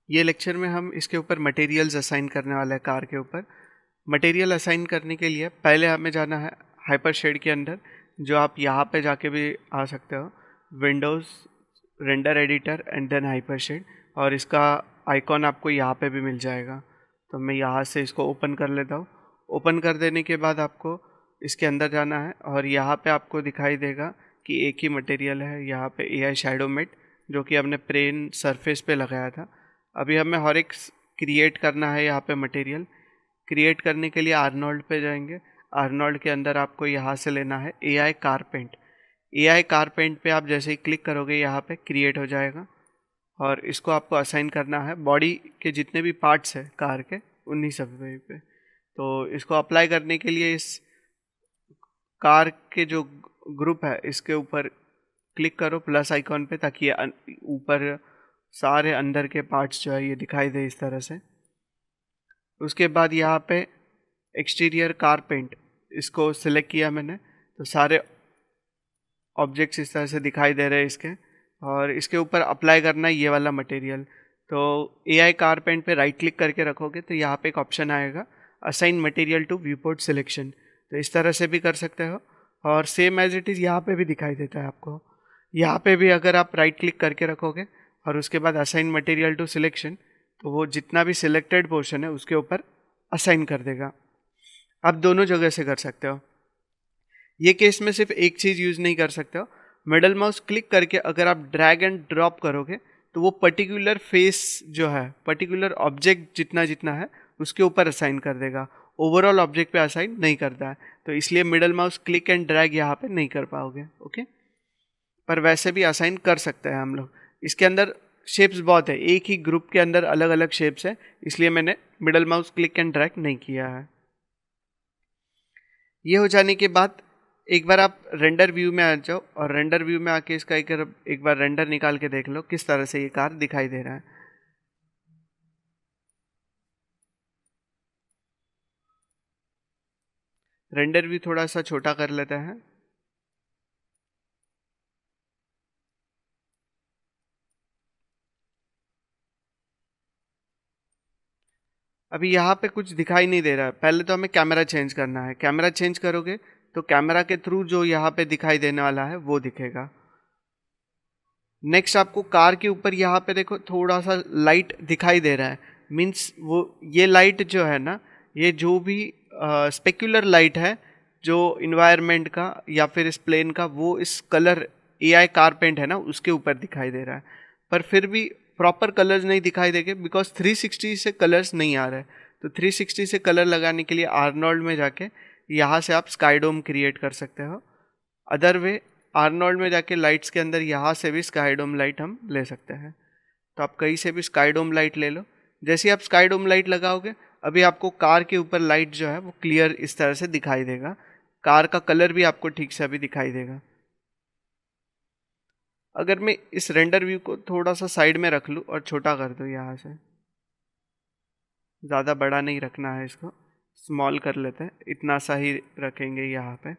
ये लेक्चर में हम इसके ऊपर मटेरियल्स असाइन करने वाले हैं कार के ऊपर। मटेरियल असाइन करने के लिए पहले हमें जाना है हाइपरशेड के अंदर, जो आप यहाँ पे जाके भी आ सकते हो, windows, render editor and then Hypershade, और इसका आइकॉन आपको यहाँ पे भी मिल जाएगा। तो मैं यहाँ से इसको ओपन कर लेता हूँ। ओपन कर देने के बाद आपको इसके अंदर जाना है और यहाँ पे आपको दिखाई देगा कि एक ही मटेरियल है यहाँ पे, AI शैडो मेट, जो कि हमने प्लेन सरफेस पे लगाया था। अभी हमें हर एक क्रिएट करना है यहाँ पे मटेरियल। क्रिएट करने के लिए आर्नोल्ड पे जाएंगे। आर्नोल्ड के अंदर आपको यहाँ से लेना है AI कारपेंट। AI कारपेंट पे आप जैसे ही क्लिक करोगे यहाँ पे क्रिएट हो जाएगा और इसको आपको असाइन करना है बॉडी के जितने भी पार्ट्स हैं कार के, उन्हीं सब पे। तो इसको अप्लाई करने के लिए इस कार के जो ग्रुप है इसके ऊपर क्लिक करो प्लस आइकॉन पे, ताकि ये ऊपर सारे अंदर के पार्ट्स जो है ये दिखाई दे इस तरह से। उसके बाद यहाँ पे एक्सटीरियर कार पेंट, इसको सिलेक्ट किया मैंने, तो सारे ऑब्जेक्ट्स इस तरह से दिखाई दे रहे हैं इसके, और इसके ऊपर अप्लाई करना है ये वाला मटेरियल। तो AI कार पेंट पे राइट क्लिक करके रखोगे तो यहाँ पे एक ऑप्शन आएगा assign material to viewport selection. तो इस तरह से भी कर सकते हो, और सेम एज इट इज़ यहाँ पे भी दिखाई देता है आपको। यहाँ पे भी अगर आप राइट क्लिक करके रखोगे और उसके बाद असाइन मटेरियल टू सिलेक्शन, तो वो जितना भी सिलेक्टेड पोर्शन है उसके ऊपर असाइन कर देगा। आप दोनों जगह से कर सकते हो। ये केस में सिर्फ एक चीज़ यूज़ नहीं कर सकते हो, मिडल माउस क्लिक करके अगर आप ड्रैग एंड ड्रॉप करोगे तो वो पर्टिकुलर फेस जो है, पर्टिकुलर ऑब्जेक्ट जितना जितना है उसके ऊपर असाइन कर देगा, ओवरऑल ऑब्जेक्ट पे असाइन नहीं करता है। तो इसलिए middle mouse click and drag यहाँ पे नहीं कर पाओगे, ओके। पर वैसे भी असाइन कर सकते हैं हम लोग। इसके अंदर शेप्स बहुत है, एक ही ग्रुप के अंदर अलग अलग शेप्स है, इसलिए मैंने middle mouse click and drag नहीं किया है। ये हो जाने के बाद एक बार आप रेंडर व्यू में आ जाओ और रेंडर व्यू में आके इसका एक बार रेंडर निकाल के देख लो किस तरह से ये कार दिखाई दे रहा है। रेंडर व्यू थोड़ा सा छोटा कर लेते हैं। अभी यहाँ पे कुछ दिखाई नहीं दे रहा है। पहले तो हमें कैमरा चेंज करना है। कैमरा चेंज करोगे तो कैमरा के थ्रू जो यहाँ पे दिखाई देने वाला है वो दिखेगा। नेक्स्ट आपको कार के ऊपर यहाँ पे देखो थोड़ा सा लाइट दिखाई दे रहा है, मीन्स वो ये लाइट जो है ना, ये जो भी स्पेक्युलर लाइट है जो इन्वायरमेंट का या फिर इस प्लेन का, वो इस कलर AI कारपेंट है ना उसके ऊपर दिखाई दे रहा है। पर फिर भी प्रॉपर कलर्स नहीं दिखाई देंगे बिकॉज 360 से कलर्स नहीं आ रहे। तो 360 से कलर लगाने के लिए आर्नोल्ड में जाके यहाँ से आप स्काईडोम क्रिएट कर सकते हो। अदर वे आर्नोल्ड में जाके लाइट्स के अंदर यहाँ से भी स्काईडोम लाइट हम ले सकते हैं। तो आप कहीं से भी स्काईडोम लाइट ले लो। जैसे ही आप स्काईडोम लाइट लगाओगे अभी आपको कार के ऊपर लाइट जो है वो क्लियर इस तरह से दिखाई देगा। कार का कलर भी आपको ठीक से अभी दिखाई देगा। अगर मैं इस रेंडर व्यू को थोड़ा सा साइड में रख लूँ और छोटा कर दूँ, यहाँ से ज़्यादा बड़ा नहीं रखना है, इसको स्मॉल कर लेते हैं, इतना सा ही रखेंगे यहाँ पे,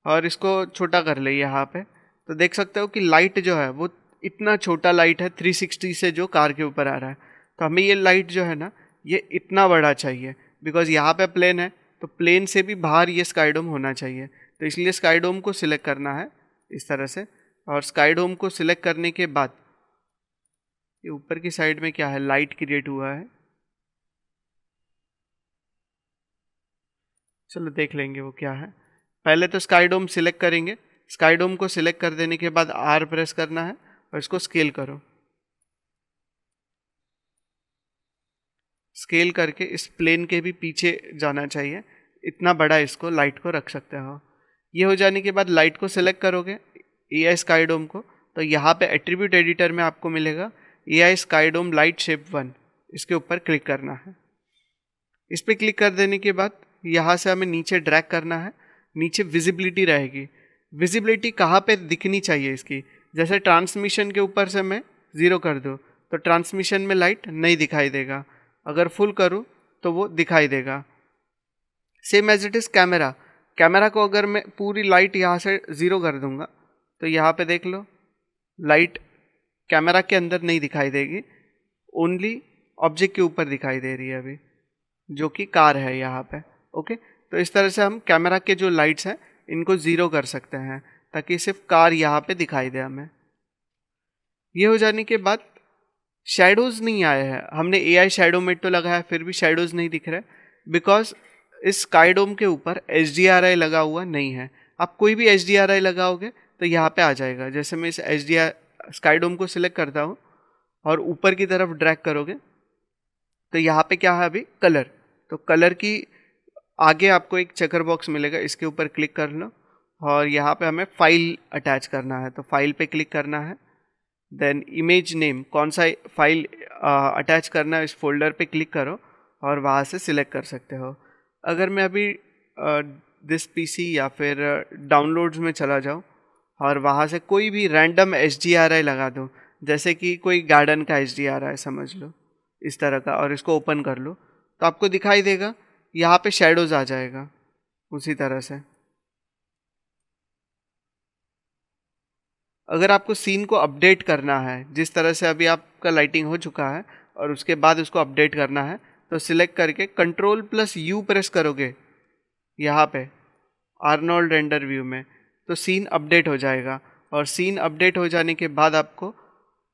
और इसको छोटा कर ले यहाँ पे, तो देख सकते हो कि लाइट जो है वो इतना छोटा लाइट है 360 से जो कार के ऊपर आ रहा है। तो हमें ये लाइट जो है ना ये इतना बड़ा चाहिए, बिकॉज यहाँ पे प्लेन है तो प्लेन से भी बाहर ये स्काईडोम होना चाहिए। तो इसलिए स्काईडोम को सिलेक्ट करना है इस तरह से, और स्काईडोम को सिलेक्ट करने के बाद ये ऊपर की साइड में क्या है, लाइट क्रिएट हुआ है, चलो देख लेंगे वो क्या है। पहले तो स्काईडोम सिलेक्ट करेंगे। स्काईडोम को सिलेक्ट कर देने के बाद R प्रेस करना है और इसको स्केल करो। स्केल करके इस प्लेन के भी पीछे जाना चाहिए, इतना बड़ा इसको लाइट को रख सकते हो। ये हो जाने के बाद लाइट को सिलेक्ट करोगे AI स्काईडोम को, तो यहाँ पे एट्रीब्यूट एडिटर में आपको मिलेगा AI स्काईडोम लाइट शेप 1, इसके ऊपर क्लिक करना है। इस पर क्लिक कर देने के बाद यहाँ से हमें नीचे ड्रैग करना है। नीचे विजिबिलिटी रहेगी। विजिबिलिटी कहाँ पे दिखनी चाहिए इसकी, जैसे ट्रांसमिशन के ऊपर से मैं 0 कर दूँ तो ट्रांसमिशन में लाइट नहीं दिखाई देगा, अगर फुल करूँ तो वो दिखाई देगा। Same as it is camera, camera को अगर मैं पूरी लाइट यहाँ से 0 कर दूँगा तो यहाँ पे देख लो लाइट कैमरा के अंदर नहीं दिखाई देगी, ओनली ऑब्जेक्ट के ऊपर दिखाई दे रही है अभी, जो कि कार है यहाँ पे। ओके, तो इस तरह से हम कैमरा के जो लाइट्स हैं इनको ज़ीरो कर सकते हैं ताकि सिर्फ कार यहाँ पे दिखाई दे हमें। ये हो जाने के बाद शैडोज़ नहीं आए हैं, हमने AI शैडो मेट तो लगाया फिर भी शैडोज़ नहीं दिख रहे, बिकॉज इस स्काईडोम के ऊपर HDRI लगा हुआ नहीं है। आप कोई भी HDRI लगाओगे तो यहाँ पे आ जाएगा। जैसे मैं इस HDR स्काईडोम को सिलेक्ट करता हूँ और ऊपर की तरफ ड्रैग करोगे तो यहाँ पे क्या है अभी, कलर। तो कलर की आगे आपको एक चेकर बॉक्स मिलेगा, इसके ऊपर क्लिक कर लो और यहाँ पे हमें फाइल अटैच करना है, तो फाइल पे क्लिक करना है। देन इमेज नेम, कौन सा फाइल अटैच करना है इस फोल्डर पे क्लिक करो और वहाँ से सिलेक्ट कर सकते हो। अगर मैं अभी दिस पीसी या फिर डाउनलोड्स में चला जाऊँ और वहाँ से कोई भी रैंडम HDRI लगा दूँ, जैसे कि कोई गार्डन का HDRI समझ लो इस तरह का, और इसको ओपन कर लो तो आपको दिखाई देगा यहाँ पे शैडोज़ आ जाएगा उसी तरह से। अगर आपको सीन को अपडेट करना है, जिस तरह से अभी आपका लाइटिंग हो चुका है और उसके बाद उसको अपडेट करना है, तो सिलेक्ट करके Ctrl+U प्रेस करोगे यहाँ पे आर्नोल्ड रेंडर व्यू में, तो सीन अपडेट हो जाएगा। और सीन अपडेट हो जाने के बाद आपको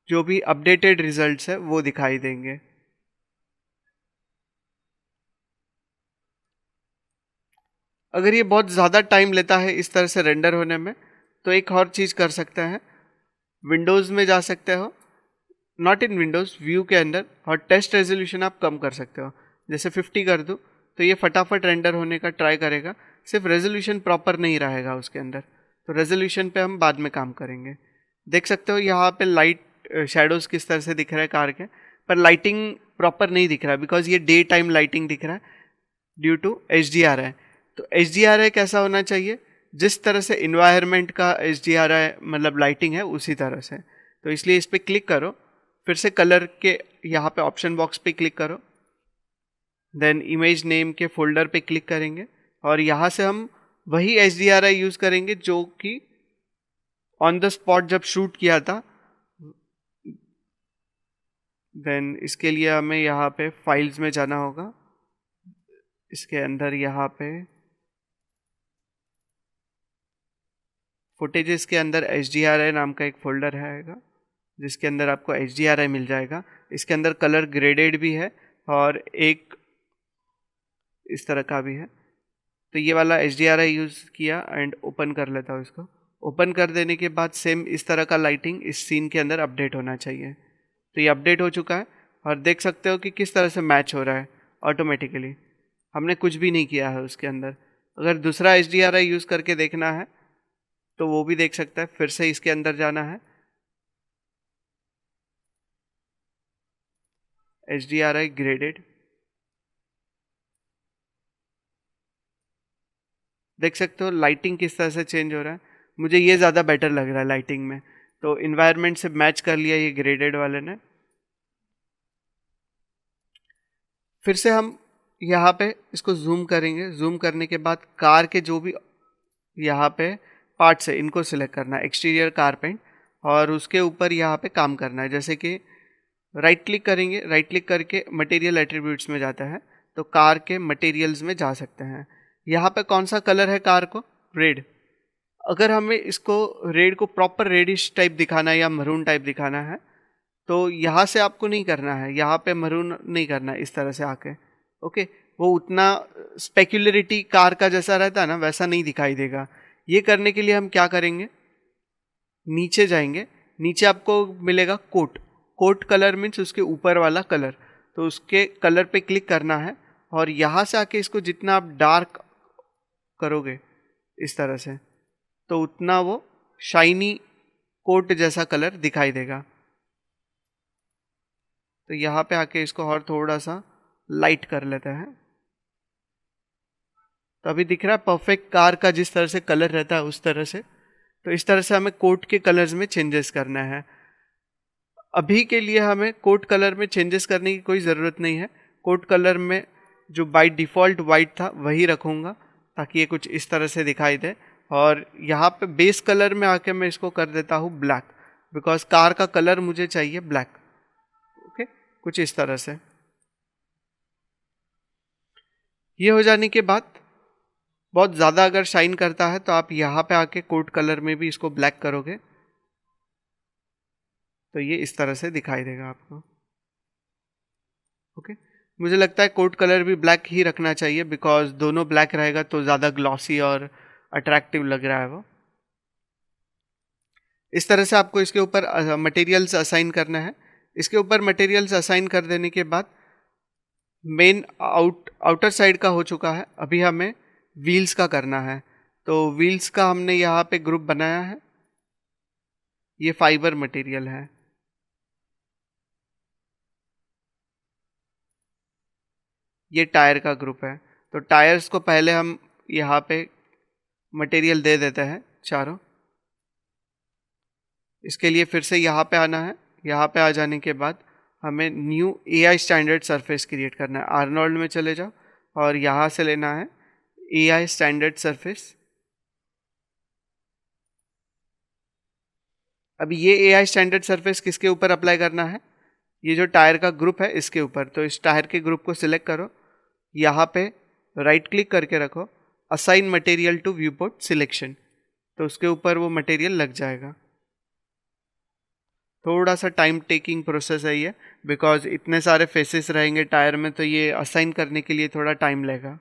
जो भी अपडेटेड रिजल्ट्स है वो दिखाई देंगे। अगर ये बहुत ज़्यादा टाइम लेता है इस तरह से रेंडर होने में, तो एक और चीज़ कर सकते हैं, विंडोज़ में जा सकते हो, नॉट इन विंडोज़, व्यू के अंदर, और टेस्ट रेजोल्यूशन आप कम कर सकते हो। जैसे 50 कर दूँ तो ये फटाफट रेंडर होने का ट्राई करेगा, सिर्फ रेजोल्यूशन प्रॉपर नहीं रहेगा उसके अंदर। तो रेजोल्यूशन पे हम बाद में काम करेंगे। देख सकते हो यहाँ पे लाइट शेडोज़ किस तरह से दिख रहा है कार के, पर लाइटिंग प्रॉपर नहीं दिख रहा है बिकॉज ये डे टाइम लाइटिंग दिख रहा है ड्यू टू HDRI। तो HDRI कैसा होना चाहिए, जिस तरह से इन्वायरमेंट का HDRI मतलब लाइटिंग है उसी तरह से। तो इसलिए इस पर क्लिक करो, फिर से कलर के यहाँ पे ऑप्शन बॉक्स पे क्लिक करो, देन इमेज नेम के फोल्डर पे क्लिक करेंगे और यहाँ से हम वही HDRI यूज़ करेंगे जो कि ऑन द स्पॉट जब शूट किया था। देन इसके लिए हमें यहाँ पे फाइल्स में जाना होगा, इसके अंदर यहाँ पे फुटेजेस के अंदर HDRI नाम का एक फोल्डर आएगा जिसके अंदर आपको HDRI मिल जाएगा। इसके अंदर कलर ग्रेडेड भी है और एक इस तरह का भी है। तो ये वाला HDRI यूज़ किया एंड ओपन कर लेता हूँ इसको। ओपन कर देने के बाद सेम इस तरह का लाइटिंग इस सीन के अंदर अपडेट होना चाहिए। तो ये अपडेट हो चुका है और देख सकते हो कि किस तरह से मैच हो रहा है ऑटोमेटिकली, हमने कुछ भी नहीं किया है उसके अंदर। अगर दूसरा HDRI यूज़ करके देखना है तो वो भी देख सकता है। फिर से इसके अंदर जाना है, HDRI ग्रेडेड, देख सकते हो लाइटिंग किस तरह से चेंज हो रहा है। मुझे ये ज़्यादा बेटर लग रहा है लाइटिंग में, तो इन्वायरमेंट से मैच कर लिया ये ग्रेडेड वाले ने। फिर से हम यहाँ पे इसको जूम करेंगे, जूम करने के बाद कार के जो भी यहाँ पे पार्ट्स है इनको सिलेक्ट करना है, एक्सटीरियर कार पेंट, और उसके ऊपर यहाँ पे काम करना है। जैसे कि राइट क्लिक करेंगे, राइट क्लिक करके मटेरियल एट्रीब्यूट्स में जाता है तो कार के मटेरियल्स में जा सकते हैं। यहाँ पे कौन सा कलर है कार को, रेड। अगर हमें इसको रेड को प्रॉपर रेडिश टाइप दिखाना है या मरून टाइप दिखाना है तो यहाँ से आपको नहीं करना है, यहाँ पे मरून नहीं करना है इस तरह से आके। ओके, वो उतना स्पेक्युलरिटी कार का जैसा रहता है ना वैसा नहीं दिखाई देगा। ये करने के लिए हम क्या करेंगे, नीचे जाएंगे, नीचे आपको मिलेगा कोट, कोट कलर मीन्स उसके ऊपर वाला कलर, तो उसके कलर पे क्लिक करना है और यहाँ से आके इसको जितना आप डार्क करोगे इस तरह से तो उतना वो शाइनी कोट जैसा कलर दिखाई देगा। तो यहाँ पे आके इसको और थोड़ा सा लाइट कर लेते हैं, तो अभी दिख रहा है परफेक्ट कार का जिस तरह से कलर रहता है उस तरह से। तो इस तरह से हमें कोट के कलर्स में चेंजेस करना है। अभी के लिए हमें कोट कलर में चेंजेस करने की कोई ज़रूरत नहीं है। कोट कलर में जो बाय डिफ़ॉल्ट वाइट था वही रखूँगा ताकि ये कुछ इस तरह से दिखाई दे। और यहाँ पे बेस कलर में आके मैं इसको कर देता हूँ ब्लैक, बिकॉज कार का कलर मुझे चाहिए ब्लैक। ओके, कुछ इस तरह से। ये हो जाने के बाद बहुत ज़्यादा अगर शाइन करता है तो आप यहाँ पे आके कोड कलर में भी इसको ब्लैक करोगे तो ये इस तरह से दिखाई देगा आपको। ओके, मुझे लगता है कोड कलर भी ब्लैक ही रखना चाहिए, बिकॉज दोनों ब्लैक रहेगा तो ज़्यादा ग्लॉसी और अट्रैक्टिव लग रहा है वो। इस तरह से आपको इसके ऊपर मटेरियल्स असाइन करना है। इसके ऊपर मटेरियल्स असाइन कर देने के बाद मेन आउटर साइड का हो चुका है। अभी हमें व्हील्स का करना है। तो व्हील्स का हमने यहाँ पे ग्रुप बनाया है, ये फाइबर मटेरियल है। ये टायर का ग्रुप है। तो टायर्स को पहले हम यहाँ पे मटेरियल दे देते हैं चारों। इसके लिए फिर से यहाँ पे आना है। यहाँ पे आ जाने के बाद हमें new AI standard surface create करना है। आर्नोल्ड में चले जाओ और यहाँ से लेना है AI स्टैंडर्ड सरफेस। अभी ये AI स्टैंडर्ड सरफेस किसके ऊपर अप्लाई करना है? ये जो टायर का ग्रुप है इसके ऊपर। तो इस टायर के ग्रुप को सिलेक्ट करो, यहाँ पे राइट क्लिक करके रखो, assign material to viewport selection, तो उसके ऊपर वो मटेरियल लग जाएगा। थोड़ा सा टाइम टेकिंग प्रोसेस है ये, बिकॉज इतने सारे फेसेस रहेंगे टायर में, तो ये असाइन करने के लिए थोड़ा टाइम लगेगा।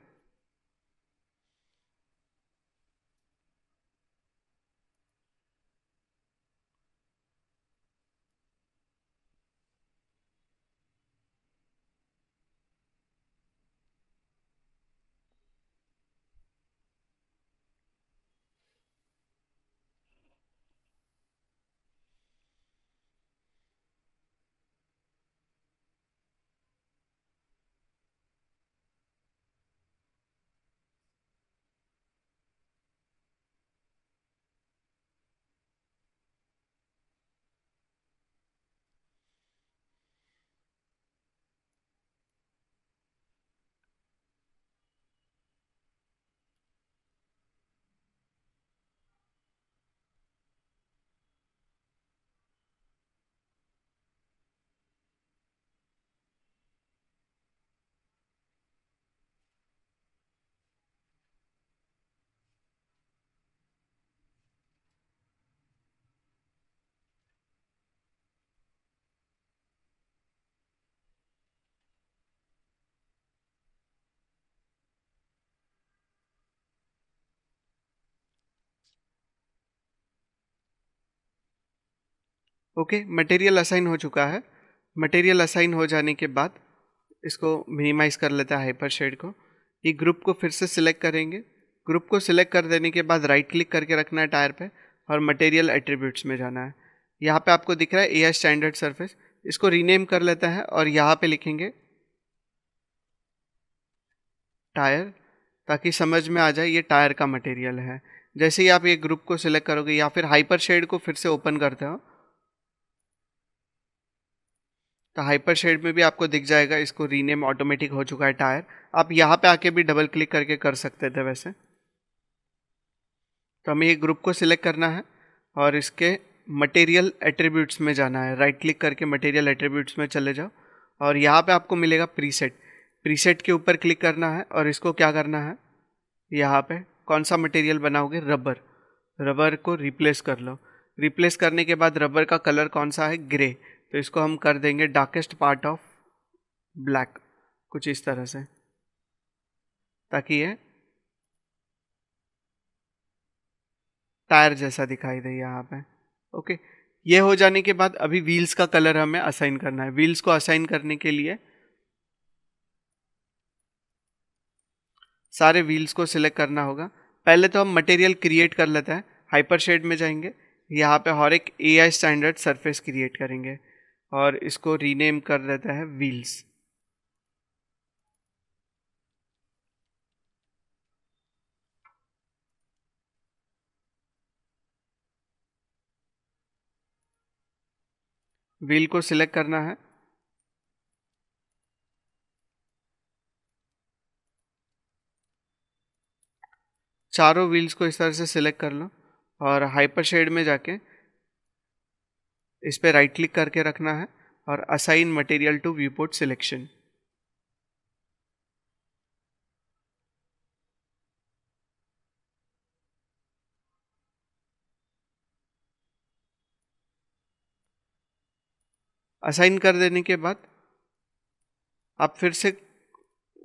ओके, मटेरियल असाइन हो चुका है। मटेरियल असाइन हो जाने के बाद इसको मिनिमाइज कर लेता है हाइपर शेड को। ये ग्रुप को फिर से सिलेक्ट करेंगे। ग्रुप को सिलेक्ट कर देने के बाद राइट क्लिक करके रखना है टायर पे और मटेरियल एट्रीब्यूट्स में जाना है। यहाँ पे आपको दिख रहा है AI स्टैंडर्ड सरफेस, इसको रीनेम कर लेता है और यहाँ पे लिखेंगे टायर, ताकि समझ में आ जाए ये टायर का मटेरियल है। जैसे ही आप ये ग्रुप को सिलेक्ट करोगे या फिर हाइपर शेड को फिर से ओपन करते हो तो हाइपर शेड में भी आपको दिख जाएगा, इसको रीनेम ऑटोमेटिक हो चुका है टायर। आप यहाँ पे आके भी डबल क्लिक करके कर सकते थे वैसे। तो हमें ये ग्रुप को सिलेक्ट करना है और इसके मटेरियल एट्रीब्यूट्स में जाना है। राइट क्लिक करके मटेरियल एट्रीब्यूट्स में चले जाओ और यहाँ पे आपको मिलेगा प्रीसेट। प्रीसेट के ऊपर क्लिक करना है और इसको क्या करना है, यहाँ पे कौन सा मटेरियल बनाओगे, रबर। रबर को रिप्लेस कर लो। रिप्लेस करने के बाद रबर का कलर कौन सा है, ग्रे। तो इसको हम कर देंगे डार्केस्ट पार्ट ऑफ ब्लैक, कुछ इस तरह से, ताकि ये टायर जैसा दिखाई दे यहाँ पे। ओके, ये हो जाने के बाद अभी व्हील्स का कलर हमें असाइन करना है। व्हील्स को असाइन करने के लिए सारे व्हील्स को सिलेक्ट करना होगा। पहले तो हम मटेरियल क्रिएट कर लेते हैं। हाइपर शेड में जाएंगे, यहाँ पे हर एक AI स्टैंडर्ड सरफेस क्रिएट करेंगे और इसको रीनेम कर देते हैं व्हील्स। व्हील को सिलेक्ट करना है, चारों व्हील्स को इस तरह से सिलेक्ट कर लो और हाइपर शेड में जाके इस पर राइट क्लिक करके रखना है और assign material to viewport selection. Assign कर देने के बाद आप फिर से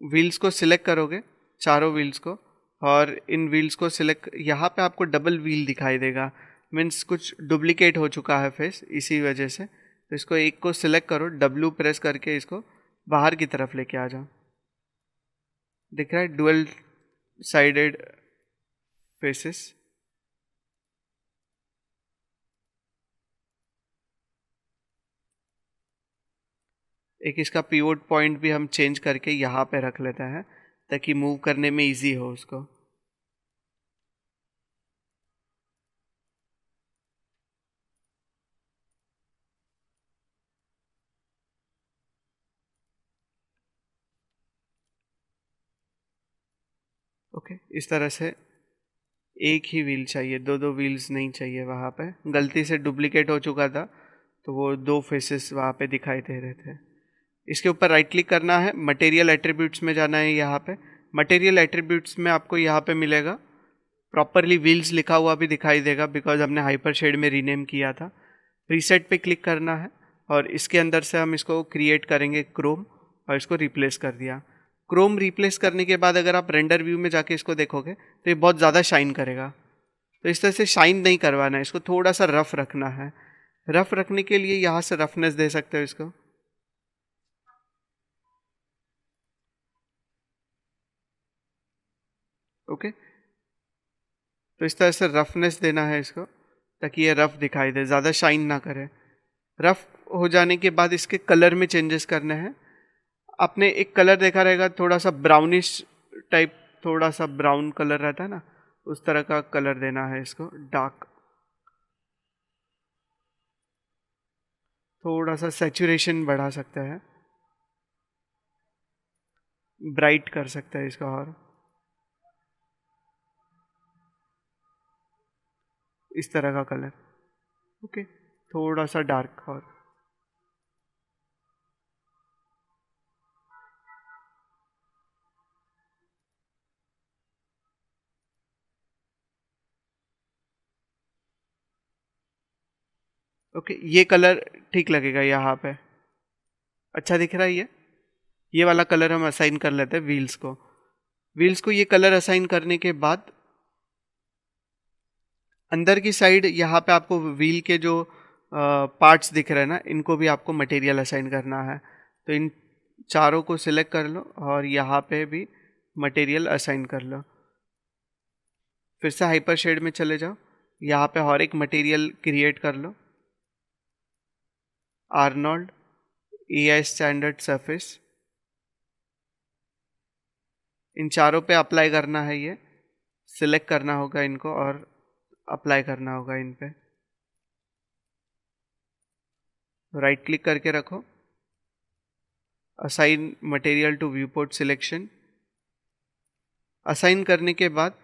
व्हील्स को सिलेक्ट करोगे, चारों व्हील्स को, और इन व्हील्स को सिलेक्ट, यहाँ पे आपको डबल व्हील दिखाई देगा, मीन्स कुछ डुप्लीकेट हो चुका है फेस, इसी वजह से। तो इसको एक को सिलेक्ट करो, W प्रेस करके इसको बाहर की तरफ लेके आ जाओ। दिख रहा है डुअल साइडेड फेसेस। एक इसका पिवोट पॉइंट भी हम चेंज करके यहाँ पे रख लेते हैं ताकि मूव करने में इजी हो उसको। ओके, इस तरह से एक ही व्हील चाहिए, दो दो व्हील्स नहीं चाहिए। वहाँ पे गलती से डुप्लीकेट हो चुका था तो वो दो फेसेस वहाँ पे दिखाई दे रहे थे। इसके ऊपर राइट क्लिक करना है, मटेरियल एट्रीब्यूट्स में जाना है। यहाँ पे मटेरियल एट्रीब्यूट्स में आपको यहाँ पे मिलेगा प्रॉपरली व्हील्स लिखा हुआ भी दिखाई देगा, बिकॉज हमने हाइपर शेड में रीनेम किया था। रीसेट पे क्लिक करना है और इसके अंदर से हम इसको क्रिएट करेंगे क्रोम, और इसको रिप्लेस कर दिया। क्रोम रिप्लेस करने के बाद अगर आप रेंडर व्यू में जाके इसको देखोगे तो ये बहुत ज़्यादा शाइन करेगा। तो इस तरह से शाइन नहीं करवाना है, इसको थोड़ा सा रफ रखना है। रफ रखने के लिए यहाँ से रफनेस दे सकते हो इसको। ओके, तो इस तरह से रफनेस देना है इसको ताकि ये रफ दिखाई दे, ज़्यादा शाइन ना करे। रफ हो जाने के बाद इसके कलर में चेंजेस करने हैं। आपने एक कलर देखा रहेगा थोड़ा सा ब्राउनिश टाइप, थोड़ा सा ब्राउन कलर रहता है ना, उस तरह का कलर देना है इसको, डार्क। थोड़ा सा सैचुरेशन बढ़ा सकते हैं, ब्राइट कर सकते हैं इसका, और इस तरह का कलर। ओके, थोड़ा सा डार्क। और ओके, ये कलर ठीक लगेगा यहाँ पे, अच्छा दिख रहा है ये वाला कलर हम असाइन कर लेते हैं व्हील्स को। व्हील्स को ये कलर असाइन करने के बाद अंदर की साइड यहाँ पे आपको व्हील के जो पार्ट्स दिख रहे हैं ना, इनको भी आपको मटेरियल असाइन करना है। तो इन चारों को सिलेक्ट कर लो और यहाँ पे भी मटेरियल असाइन कर लो। फिर से हाइपर शेड में चले जाओ, यहाँ पे और एक मटेरियल क्रिएट कर लो, आर्नोल्ड AI स्टैंडर्ड सरफेस। इन चारों पे अप्लाई करना है, ये सिलेक्ट करना होगा इनको और अप्लाई करना होगा इन पे। राइट क्लिक करके रखो, assign material to viewport selection. Assign करने के बाद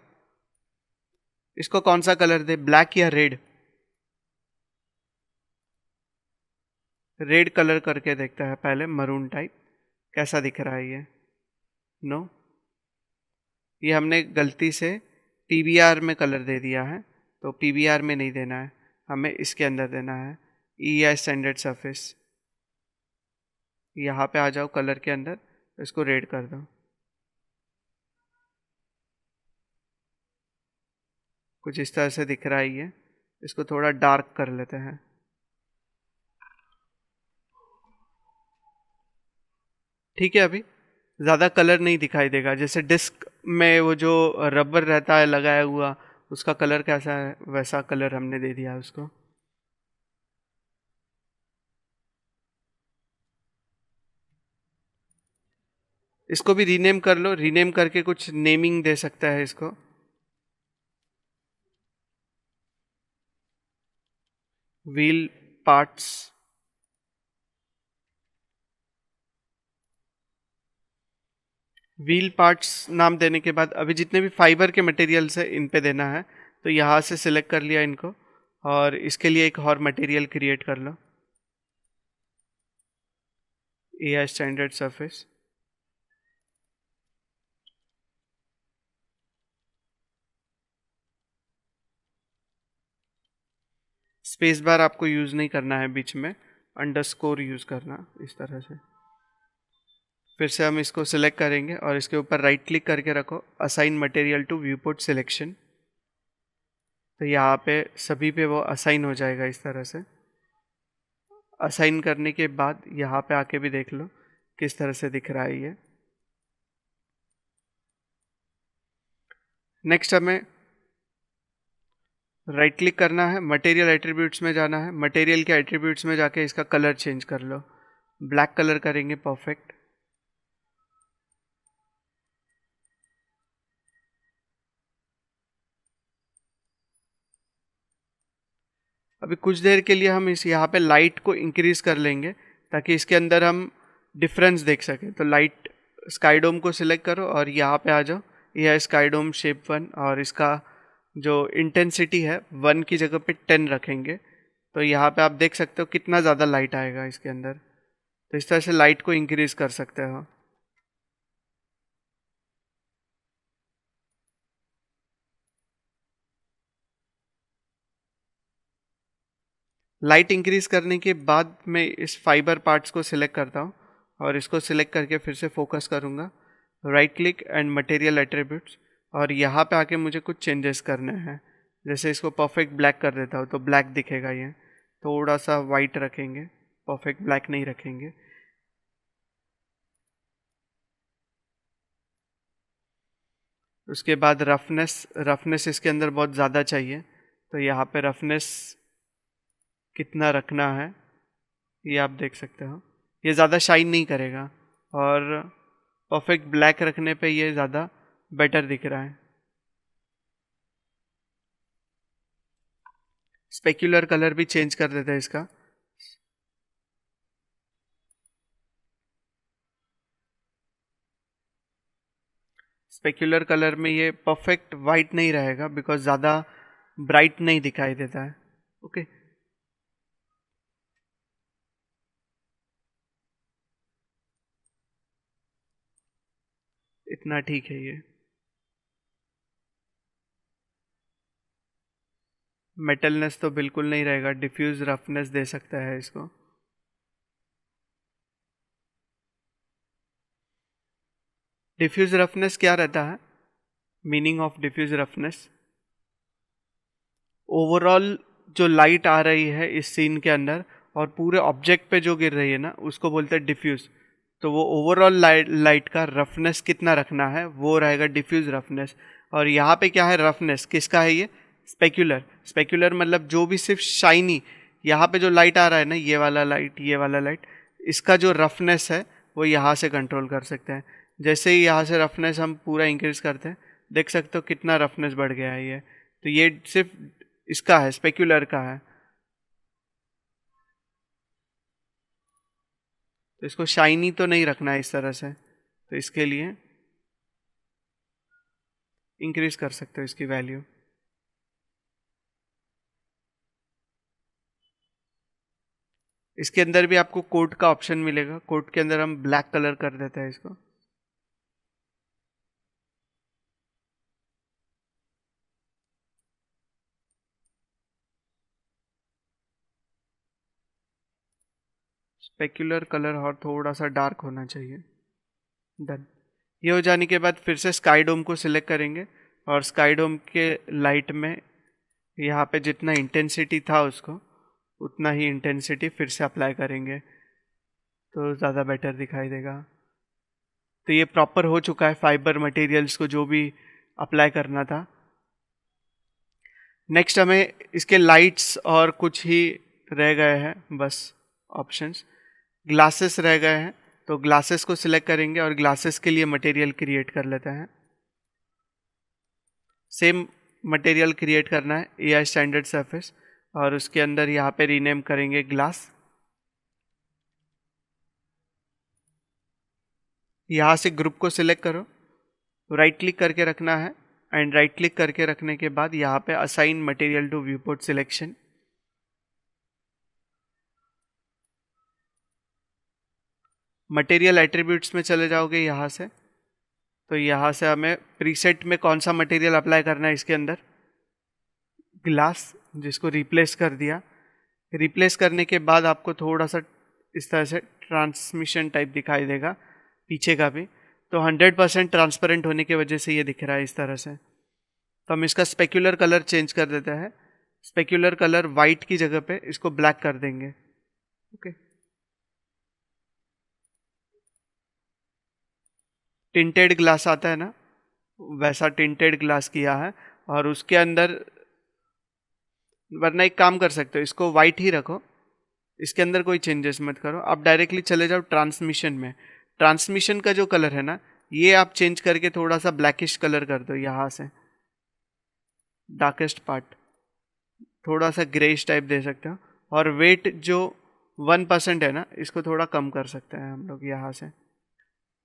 इसको कौन सा कलर दे, ब्लैक या रेड? रेड कलर करके देखता है पहले, मरून टाइप कैसा दिख रहा है ये। नो, ये हमने गलती से PBR में कलर दे दिया है, तो PBR में नहीं देना है, हमें इसके अंदर देना है, EI स्टैंडर्ड सरफेस। यहाँ पे आ जाओ कलर के अंदर, इसको रेड कर दो। कुछ इस तरह से दिख रहा है ये, इसको थोड़ा डार्क कर लेते हैं। ठीक है, अभी ज़्यादा कलर नहीं दिखाई देगा। जैसे डिस्क में वो जो रबर रहता है लगाया हुआ, उसका कलर कैसा है, वैसा कलर हमने दे दिया उसको। इसको भी रीनेम कर लो, रीनेम करके कुछ नेमिंग दे सकता है इसको। Wheel parts. व्हील पार्ट्स नाम देने के बाद अभी जितने भी फाइबर के मटेरियल्स है इन पे देना है। तो यहाँ से सिलेक्ट कर लिया इनको, और इसके लिए एक और मटेरियल क्रिएट कर लो। AI standard surface. Space bar आपको यूज़ नहीं करना है, बीच में अंडरस्कोर यूज़ करना इस तरह से। फिर से हम इसको सिलेक्ट करेंगे और इसके ऊपर राइट क्लिक करके रखो, assign material to viewport selection. तो यहाँ पे सभी पे वो असाइन हो जाएगा इस तरह से। असाइन करने के बाद यहाँ पे आके भी देख लो किस तरह से दिख रहा है ये। नेक्स्ट हमें राइट क्लिक करना है, मटेरियल एट्रीब्यूट्स में जाना है, मटेरियल के एट्रीब्यूट्स में जाके इसका कलर चेंज कर लो, ब्लैक कलर करेंगे, परफेक्ट। अभी कुछ देर के लिए हम इस यहाँ पे लाइट को इंक्रीज कर लेंगे ताकि इसके अंदर हम डिफरेंस देख सकें। तो लाइट स्काईडोम को सिलेक्ट करो और यहाँ पे आ जाओ, यह स्काईडोम शेप 1, और इसका जो इंटेंसिटी है 1 की जगह पे 10 रखेंगे। तो यहाँ पे आप देख सकते हो कितना ज़्यादा लाइट आएगा इसके अंदर। तो इस तरह से लाइट को इंक्रीज कर सकते हो। लाइट इंक्रीज करने के बाद मैं इस फाइबर पार्ट्स को सिलेक्ट करता हूँ और इसको सिलेक्ट करके फिर से फोकस करूँगा, right click and material attributes, और यहाँ पे आके मुझे कुछ चेंजेस करने हैं। जैसे इसको परफेक्ट ब्लैक कर देता हूँ तो ब्लैक दिखेगा ये, थोड़ा सा वाइट रखेंगे, परफेक्ट ब्लैक नहीं रखेंगे। उसके बाद रफनेस इसके अंदर बहुत ज़्यादा चाहिए, तो यहाँ पे रफनेस कितना रखना है ये आप देख सकते हो। ये ज़्यादा शाइन नहीं करेगा और परफेक्ट ब्लैक रखने पे ये ज़्यादा बेटर दिख रहा है। स्पेक्युलर कलर भी चेंज कर देते हैं इसका। स्पेक्युलर कलर में ये परफेक्ट वाइट नहीं रहेगा बिकॉज ज़्यादा ब्राइट नहीं दिखाई देता है। ओके, इतना ठीक है ये। मेटलनेस तो बिल्कुल नहीं रहेगा, डिफ्यूज रफनेस दे सकता है इसको। डिफ्यूज रफनेस क्या रहता है? Meaning of diffuse roughness, overall जो लाइट आ रही है इस सीन के अंदर और पूरे ऑब्जेक्ट पे जो गिर रही है ना, उसको बोलते हैं डिफ्यूज। तो वो ओवरऑल लाइट का रफनेस कितना रखना है वो रहेगा डिफ्यूज रफनेस। और यहाँ पे क्या है, रफनेस किसका है ये? स्पेक्युलर। स्पेक्युलर मतलब जो भी सिर्फ शाइनी, यहाँ पे जो लाइट आ रहा है ना, ये वाला लाइट, ये वाला लाइट, इसका जो रफनेस है वो यहाँ से कंट्रोल कर सकते हैं। जैसे ही यहाँ से रफनेस हम पूरा इंक्रीज करते हैं, देख सकते हो कितना रफनेस बढ़ गया है ये। तो ये सिर्फ इसका है, स्पेक्युलर का है। तो इसको शाइनी तो नहीं रखना है इस तरह से, तो इसके लिए इंक्रीज कर सकते हो इसकी वैल्यू। इसके अंदर भी आपको कोड का ऑप्शन मिलेगा, कोड के अंदर हम ब्लैक कलर कर देते हैं इसको। स्पेक्युलर कलर और थोड़ा सा डार्क होना चाहिए। डन। ये हो जाने के बाद फिर से स्काई डोम को सिलेक्ट करेंगे और स्काई डोम के लाइट में यहाँ पे जितना इंटेंसिटी था उसको उतना ही इंटेंसिटी फिर से अप्लाई करेंगे तो ज़्यादा बेटर दिखाई देगा। तो ये प्रॉपर हो चुका है फाइबर मटेरियल्स को जो भी अप्लाई करना था। नेक्स्ट हमें इसके लाइट्स और कुछ ही रह गए हैं बस ऑप्शंस। ग्लासेस रह गए हैं, तो ग्लासेस को सिलेक्ट करेंगे और ग्लासेस के लिए मटेरियल क्रिएट कर लेते हैं। सेम मटेरियल क्रिएट करना है, एआई स्टैंडर्ड सरफेस, और उसके अंदर यहाँ पे रीनेम करेंगे ग्लास। यहाँ से ग्रुप को सिलेक्ट करो, राइट क्लिक करके रखना है एंड राइट क्लिक करके रखने के बाद यहाँ पे assign material to viewport selection. Material attributes में चले जाओगे यहाँ से, तो यहाँ से हमें प्रीसेट में कौन सा मटेरियल अप्लाई करना है इसके अंदर, ग्लास, जिसको रिप्लेस कर दिया। रिप्लेस करने के बाद आपको थोड़ा सा इस तरह से ट्रांसमिशन टाइप दिखाई देगा पीछे का भी, तो 100% ट्रांसपेरेंट होने की वजह से ये दिख रहा है इस तरह से। तो हम इसका स्पेक्युलर कलर चेंज कर देते हैं, स्पेक्युलर कलर वाइट की जगह पे इसको ब्लैक कर देंगे। ओके, टिंटेड ग्लास आता है ना, वैसा टिंटेड ग्लास किया है, और उसके अंदर, वरना एक काम कर सकते हो, इसको वाइट ही रखो, इसके अंदर कोई चेंजेस मत करो, आप डायरेक्टली चले जाओ ट्रांसमिशन में। ट्रांसमिशन का जो कलर है ना, ये आप चेंज करके थोड़ा सा ब्लैकिश कलर कर दो यहाँ से, डार्केस्ट पार्ट थोड़ा सा ग्रेइश टाइप दे सकते हो। और वेट जो 1% है ना, इसको थोड़ा कम कर सकते हैं हम लोग यहाँ से।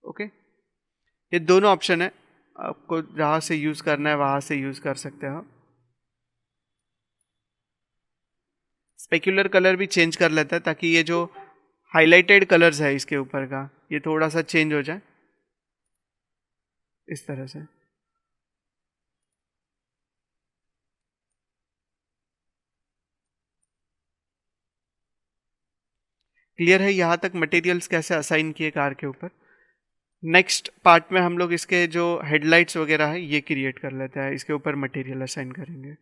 ओके, ये दोनों ऑप्शन है, आपको जहाँ से यूज़ करना है वहाँ से यूज़ कर सकते हो। स्पेक्युलर कलर भी चेंज कर लेता है ताकि ये जो हाइलाइटेड कलर्स है इसके ऊपर का, ये थोड़ा सा चेंज हो जाए इस तरह से। क्लियर है यहाँ तक मटेरियल्स कैसे असाइन किए कार के ऊपर। नेक्स्ट पार्ट में हम लोग इसके जो हेडलाइट्स वगैरह है ये क्रिएट कर लेते हैं, इसके ऊपर मटेरियल असाइन करेंगे।